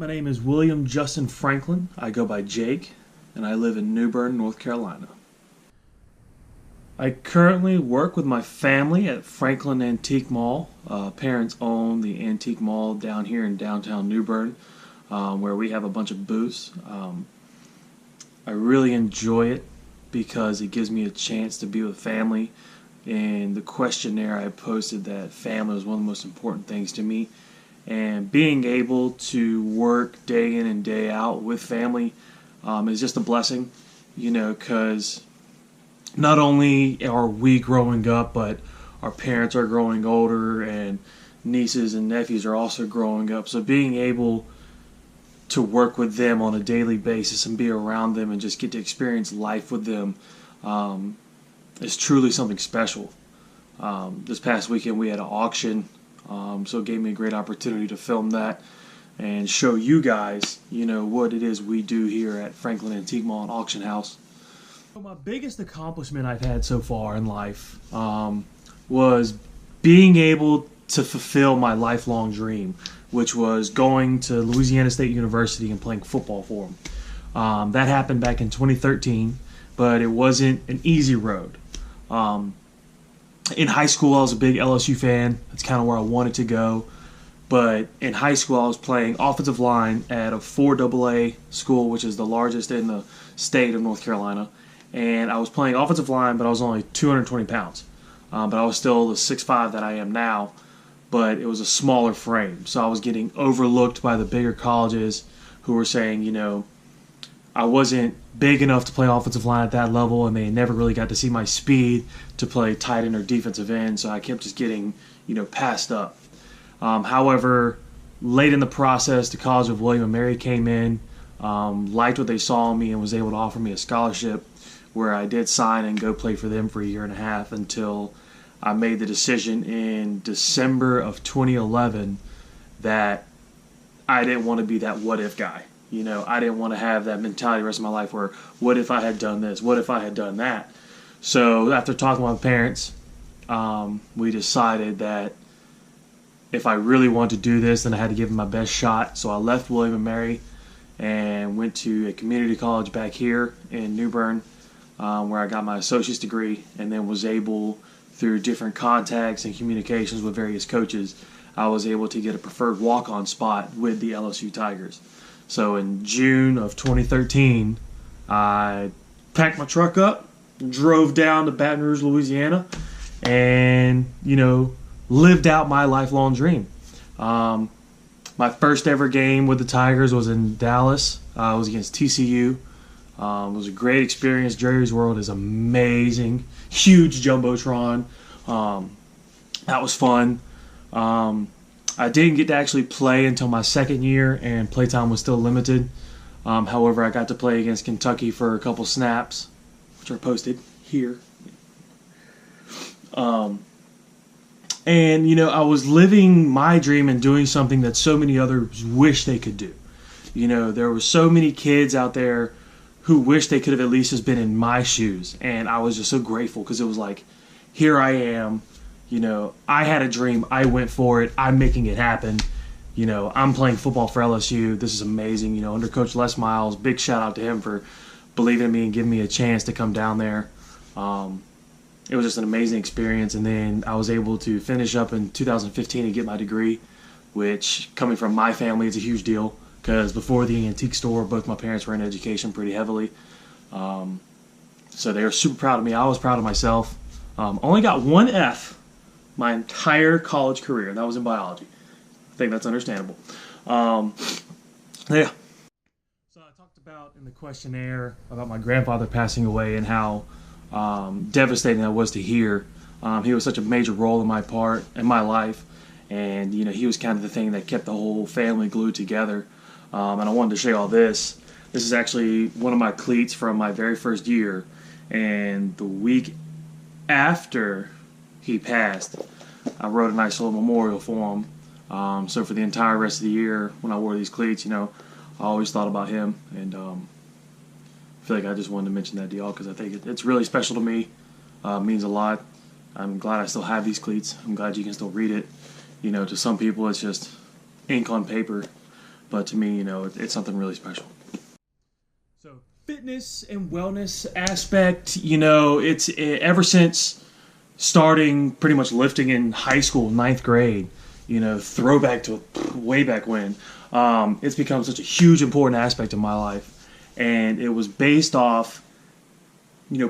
My name is William Justin Franklin. I go by Jake, and I live in New Bern, North Carolina. I currently work with my family at Franklin Antique Mall. Parents own the antique mall down here in downtown New Bern, where we have a bunch of booths. I really enjoy it because it gives me a chance to be with family. In the questionnaire, I posted that family was one of the most important things to me. And being able to work day in and day out with family is just a blessing, because not only are we growing up, but our parents are growing older, and nieces and nephews are also growing up. So being able to work with them on a daily basis and be around them and just get to experience life with them is truly something special. This past weekend we had an auction. So it gave me a great opportunity to film that and show you guys, what it is we do here at Franklin Antique Mall and Auction House. So my biggest accomplishment I've had so far in life was being able to fulfill my lifelong dream, which was going to Louisiana State University and playing football for them. That happened back in 2013, but it wasn't an easy road. In high school, I was a big LSU fan. That's kind of where I wanted to go. But in high school, I was playing offensive line at a 4AA school, which is the largest in the state of North Carolina. And I was playing offensive line, but I was only 220 pounds. But I was still the 6'5" that I am now. But it was a smaller frame. So I was getting overlooked by the bigger colleges who were saying, I wasn't big enough to play offensive line at that level, and they never really got to see my speed to play tight end or defensive end, so I kept just getting, passed up. However, late in the process, the College of William & Mary came in, liked what they saw in me, and was able to offer me a scholarship where I did sign and go play for them for a year and a half until I made the decision in December of 2011 that I didn't want to be that what-if guy. I didn't want to have that mentality the rest of my life where, what if I had done this? What if I had done that? So after talking with my parents, we decided that if I really wanted to do this, then I had to give it my best shot. So I left William & Mary and went to a community college back here in New Bern, where I got my associate's degree, and then was able, through different contacts and communications with various coaches, I was able to get a preferred walk-on spot with the LSU Tigers. So in June of 2013, I packed my truck up, drove down to Baton Rouge, Louisiana, and, lived out my lifelong dream. My first ever game with the Tigers was in Dallas. It was against TCU. It was a great experience. Jerry's World is amazing. Huge Jumbotron. That was fun. I didn't get to actually play until my second year, and playtime was still limited. However, I got to play against Kentucky for a couple snaps, which are posted here. And, I was living my dream and doing something that so many others wish they could do. There were so many kids out there who wish they could have at least just been in my shoes. And I was just so grateful because it was like, here I am. I had a dream. I went for it. I'm making it happen. I'm playing football for LSU. This is amazing. Under Coach Les Miles, big shout out to him for believing in me and giving me a chance to come down there. It was just an amazing experience. And then I was able to finish up in 2015 and get my degree, which, coming from my family, is a huge deal because before the antique store, both my parents were in education pretty heavily. So they were super proud of me. I was proud of myself. Only got one F my entire college career, and that was in biology. I think that's understandable. Yeah. So I talked about in the questionnaire about my grandfather passing away and how devastating that was to hear. He was such a major role in my life, and he was kind of the thing that kept the whole family glued together. And I wanted to show you all this. This is actually one of my cleats from my very first year, and the week after he passed, I wrote a nice little memorial for him. So for the entire rest of the year, when I wore these cleats, I always thought about him, and I feel like I just wanted to mention that to y'all because I think it's really special to me. It means a lot. I'm glad I still have these cleats. I'm glad you can still read it. To some people it's just ink on paper, but to me, it's something really special. So fitness and wellness aspect, ever since starting pretty much lifting in high school, ninth grade, throwback to way back when, it's become such a huge, important aspect of my life. And it was based off,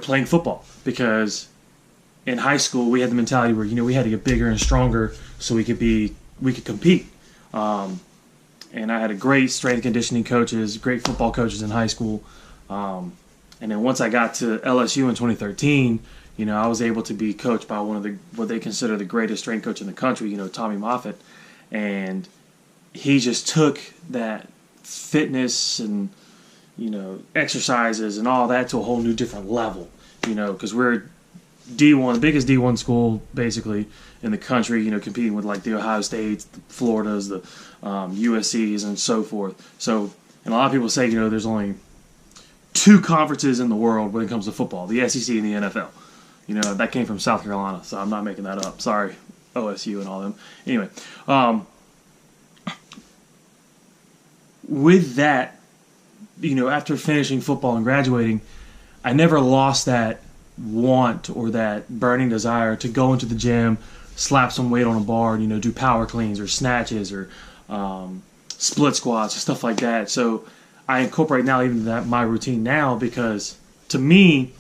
playing football, because in high school we had the mentality where, we had to get bigger and stronger so we could compete. And I had a great strength and conditioning coaches, great football coaches in high school. And then once I got to LSU in 2013, I was able to be coached by one of what they consider the greatest strength coach in the country, Tommy Moffitt. And he just took that fitness and, exercises and all that to a whole new different level, because we're D1, the biggest D1 school basically in the country, competing with like the Ohio States, the Floridas, the USCs, and so forth. So, and a lot of people say, there's only two conferences in the world when it comes to football, the SEC and the NFL. That came from South Carolina, so I'm not making that up. Sorry, OSU and all them. Anyway, with that, after finishing football and graduating, I never lost that want or that burning desire to go into the gym, slap some weight on a bar, do power cleans or snatches or split squats or stuff like that. So I incorporate now even that my routine now, because to me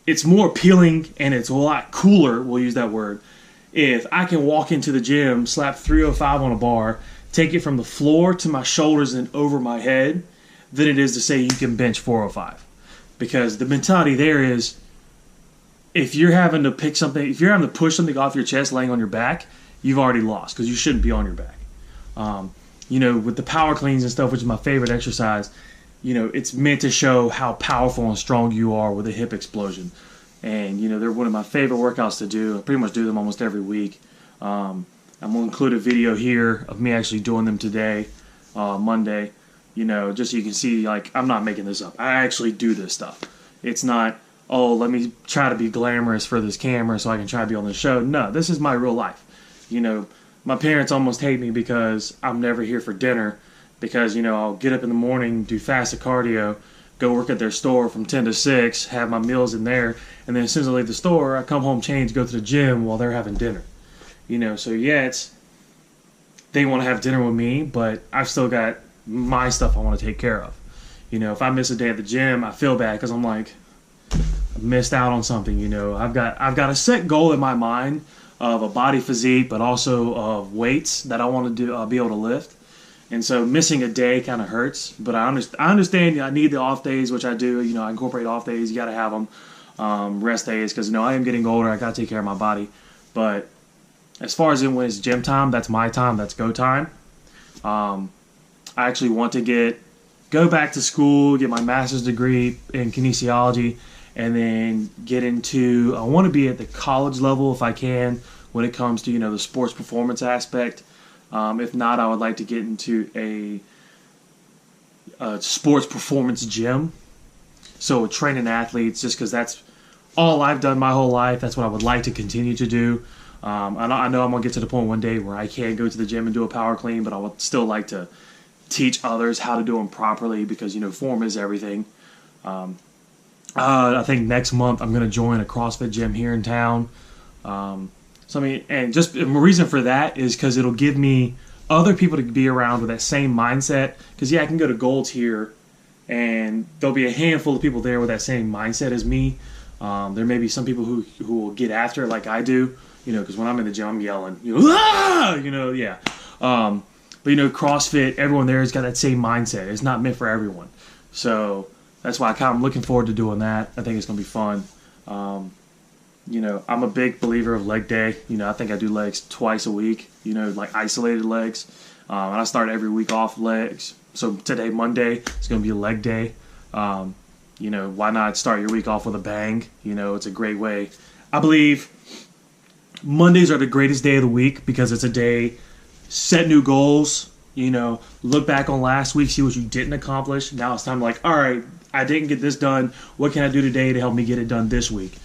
it's more appealing and it's a lot cooler, we'll use that word, if I can walk into the gym, slap 305 on a bar, take it from the floor to my shoulders and over my head, than it is to say you can bench 405. Because the mentality there is, if you're having to push something off your chest laying on your back, you've already lost, because you shouldn't be on your back. With the power cleans and stuff, which is my favorite exercise, it's meant to show how powerful and strong you are with a hip explosion. And, they're one of my favorite workouts to do. I pretty much do them almost every week. I'm going to include a video here of me actually doing them today, Monday, just so you can see, like, I'm not making this up. I actually do this stuff. It's not, oh, let me try to be glamorous for this camera so I can try to be on the show. No, this is my real life. My parents almost hate me because I'm never here for dinner, because, I'll get up in the morning, do fasted cardio, go work at their store from 10 to 6, have my meals in there, and then as soon as I leave the store, I come home, change, go to the gym while they're having dinner. So yeah, they want to have dinner with me, but I've still got my stuff I want to take care of. If I miss a day at the gym, I feel bad because I'm like, I missed out on something. I've got a set goal in my mind of a body physique, but also of weights that I want to do, be able to lift. And so missing a day kind of hurts, but I understand I need the off days, which I do. I incorporate off days. You got to have them, rest days, because I am getting older. I got to take care of my body. But as far as when it's gym time, that's my time. That's go time. I actually want to go back to school, get my master's degree in kinesiology, and then I want to be at the college level if I can when it comes to, the sports performance aspect. If not, I would like to get into a sports performance gym. So training athletes, just because that's all I've done my whole life. That's what I would like to continue to do. I know I'm going to get to the point one day where I can go to the gym and do a power clean, but I would still like to teach others how to do them properly, because, form is everything. I think next month I'm going to join a CrossFit gym here in town. And just the reason for that is because it'll give me other people to be around with that same mindset. Because, I can go to Gold's here, and there'll be a handful of people there with that same mindset as me. There may be some people who will get after it like I do, because when I'm in the gym, I'm yelling, yeah. But, CrossFit, everyone there has got that same mindset. It's not meant for everyone. So that's why I'm looking forward to doing that. I think it's going to be fun. I'm a big believer of leg day. I think I do legs twice a week, like isolated legs. And I start every week off legs. So today, Monday, it's going to be a leg day. Why not start your week off with a bang? It's a great way. I believe Mondays are the greatest day of the week, because it's a day, set new goals, look back on last week, see what you didn't accomplish. Now it's time to all right, I didn't get this done. What can I do today to help me get it done this week?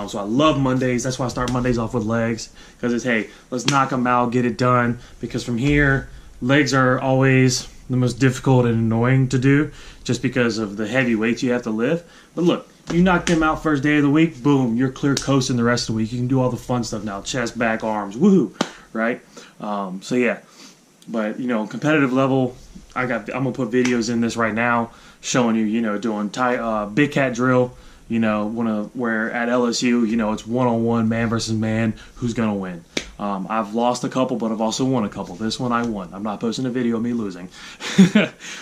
So I love Mondays. That's why I start Mondays off with legs, because it's, hey, let's knock them out, get it done. Because from here, Legs are always the most difficult and annoying to do just because of the heavy weights you have to lift. But look, you knock them out first day of the week, boom, you're clear coasting the rest of the week. You can do all the fun stuff now, chest, back, arms, woohoo, right? So yeah, but competitive level, I'm gonna put videos in this right now showing you, doing big cat drill. Where at LSU, it's one-on-one, man versus man, who's gonna win. I've lost a couple, but I've also won a couple. This one I won. I'm not posting a video of me losing.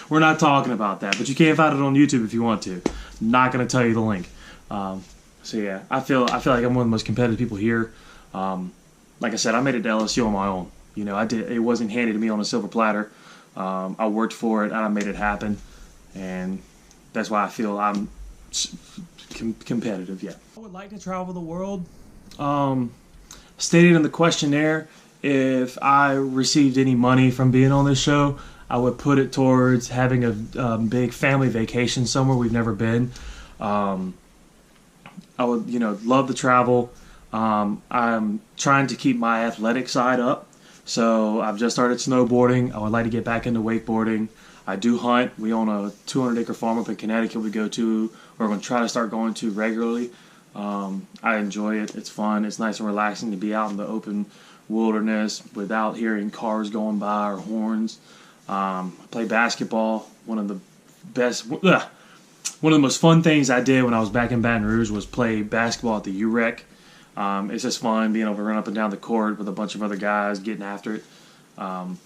We're not talking about that, but you can find it on YouTube if you want to. Not gonna tell you the link. So yeah, I feel like I'm one of the most competitive people here. Like I said, I made it to LSU on my own. I did. It wasn't handed to me on a silver platter. I worked for it and I made it happen, and that's why I feel I'm competitive. Yeah, I would like to travel the world. Stated in the questionnaire, if I received any money from being on this show, I would put it towards having a big family vacation somewhere we've never been. I would, love to travel. I'm trying to keep my athletic side up, so I've just started snowboarding. I would like to get back into wakeboarding. I do hunt. We own a 200-acre farm up in Connecticut we go to, or we're going to try to start going to regularly. I enjoy it. It's fun. It's nice and relaxing to be out in the open wilderness without hearing cars going by or horns. I play basketball. One of the most fun things I did when I was back in Baton Rouge was play basketball at the UREC. It's just fun being able to run up and down the court with a bunch of other guys getting after it. I've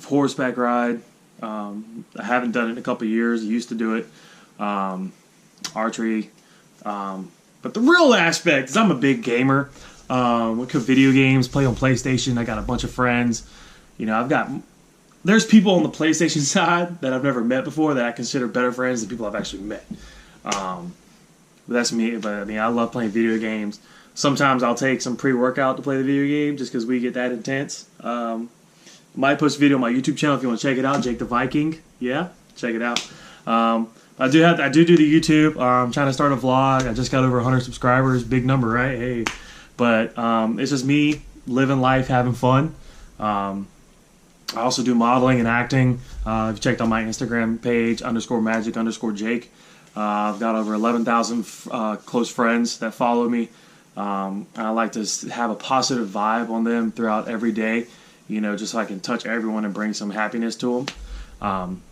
horseback ride. I haven't done it in a couple of years. I used to do it. Archery. But the real aspect is I'm a big gamer. We cook video games, play on PlayStation. I got a bunch of friends. There's people on the PlayStation side that I've never met before that I consider better friends than people I've actually met. But that's me. But I love playing video games. Sometimes I'll take some pre-workout to play the video game just because we get that intense. Might post a video on my YouTube channel if you want to check it out. Jake the Viking. Yeah, check it out. I do the YouTube. I'm trying to start a vlog. I just got over 100 subscribers. Big number, right? Hey, but it's just me living life, having fun. I also do modeling and acting. If you checked on my Instagram page, _magic_Jake. I've got over 11,000 close friends that follow me. I like to have a positive vibe on them throughout every day, just so I can touch everyone and bring some happiness to them.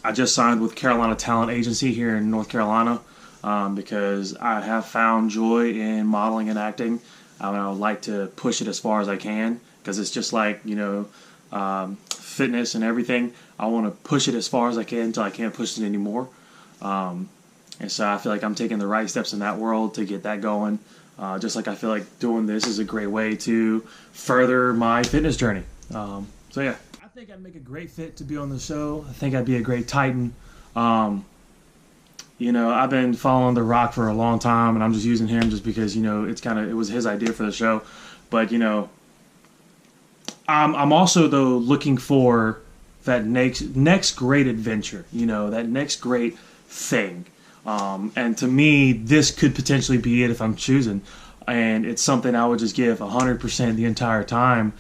I just signed with Carolina Talent Agency here in North Carolina because I have found joy in modeling and acting. I would like to push it as far as I can because it's just like, fitness and everything. I want to push it as far as I can until I can't push it anymore. And so I feel like I'm taking the right steps in that world to get that going. Just like I feel like doing this is a great way to further my fitness journey. So yeah. I think I'd make a great fit to be on the show. I think I'd be a great Titan. I've been following The Rock for a long time, and I'm just using him just because, it was his idea for the show. But, I'm also, though, looking for that next great adventure, that next great thing. And to me, this could potentially be it if I'm choosing. And it's something I would just give 100% the entire time,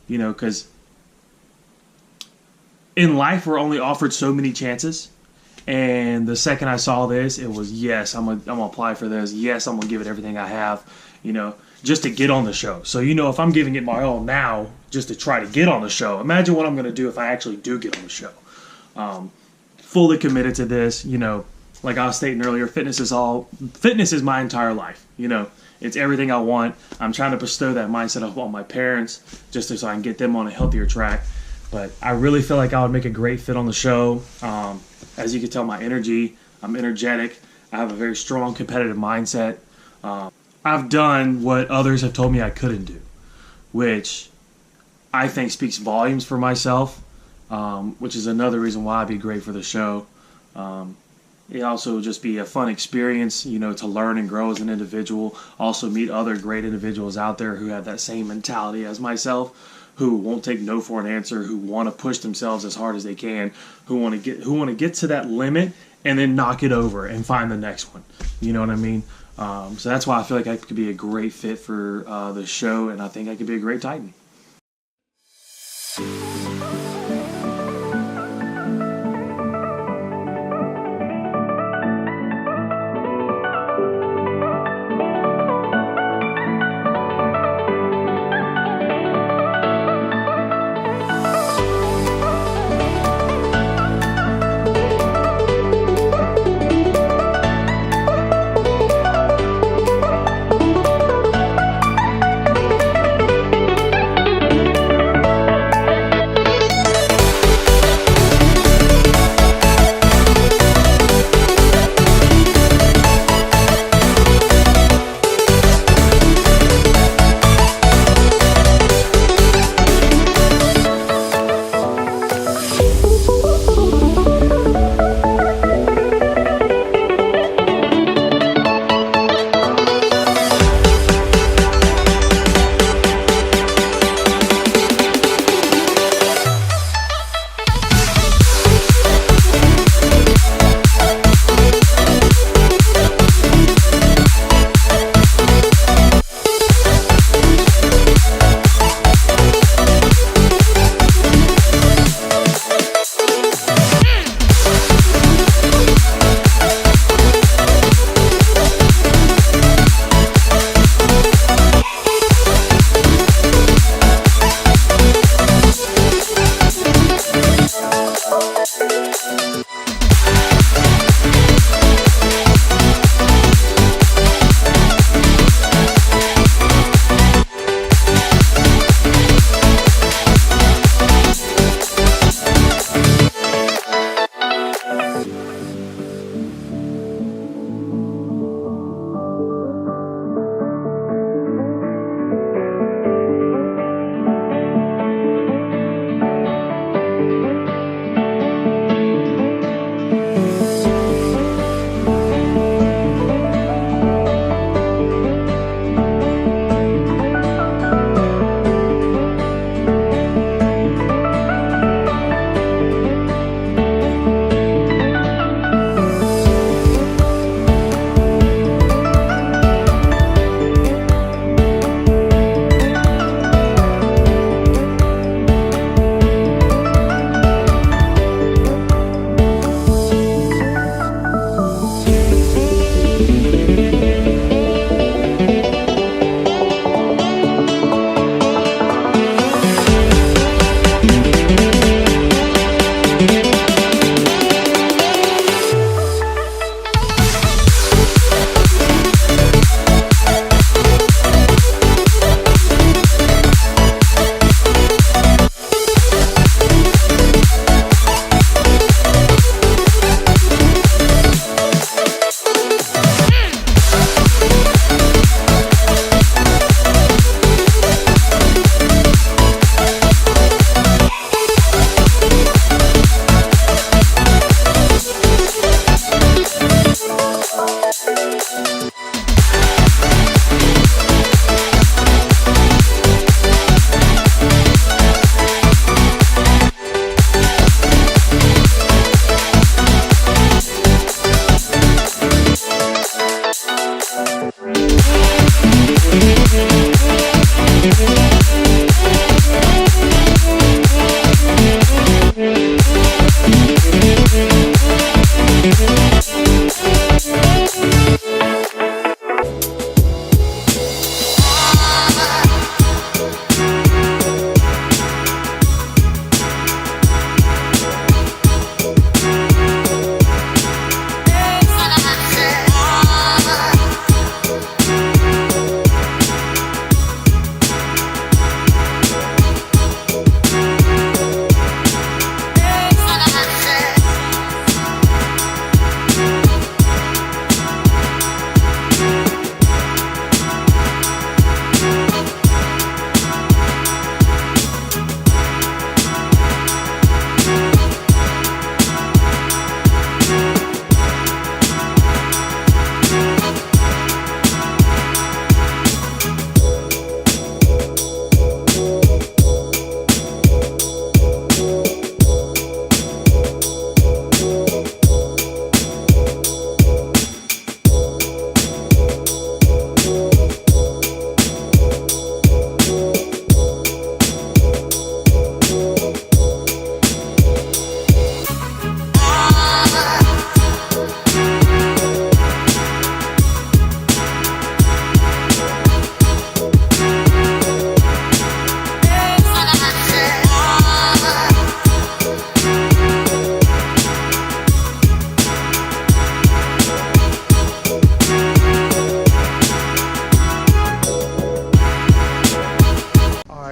because in life, we're only offered so many chances. And the second I saw this, it was, yes, I'm gonna apply for this. Yes, I'm going to give it everything I have, just to get on the show. So, if I'm giving it my all now just to try to get on the show, imagine what I'm going to do if I actually do get on the show. Fully committed to this, like I was stating earlier, fitness is my entire life. It's everything I want. I'm trying to bestow that mindset on my parents just so I can get them on a healthier track. But I really feel like I would make a great fit on the show. As you can tell, my energy, I'm energetic. I have a very strong competitive mindset. I've done what others have told me I couldn't do, which I think speaks volumes for myself, which is another reason why I'd be great for the show. It also just be a fun experience, to learn and grow as an individual. Also meet other great individuals out there who have that same mentality as myself, who won't take no for an answer, who want to push themselves as hard as they can, who want to get to that limit and then knock it over and find the next one. You know what I mean? So that's why I feel like I could be a great fit for the show, and I think I could be a great Titan.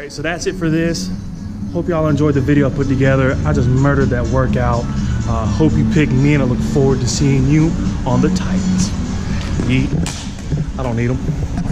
So that's it for this. Hope y'all enjoyed the video I put together. I just murdered that workout. Hope you picked me, and I look forward to seeing you on the Titans. Yeet. I don't need them.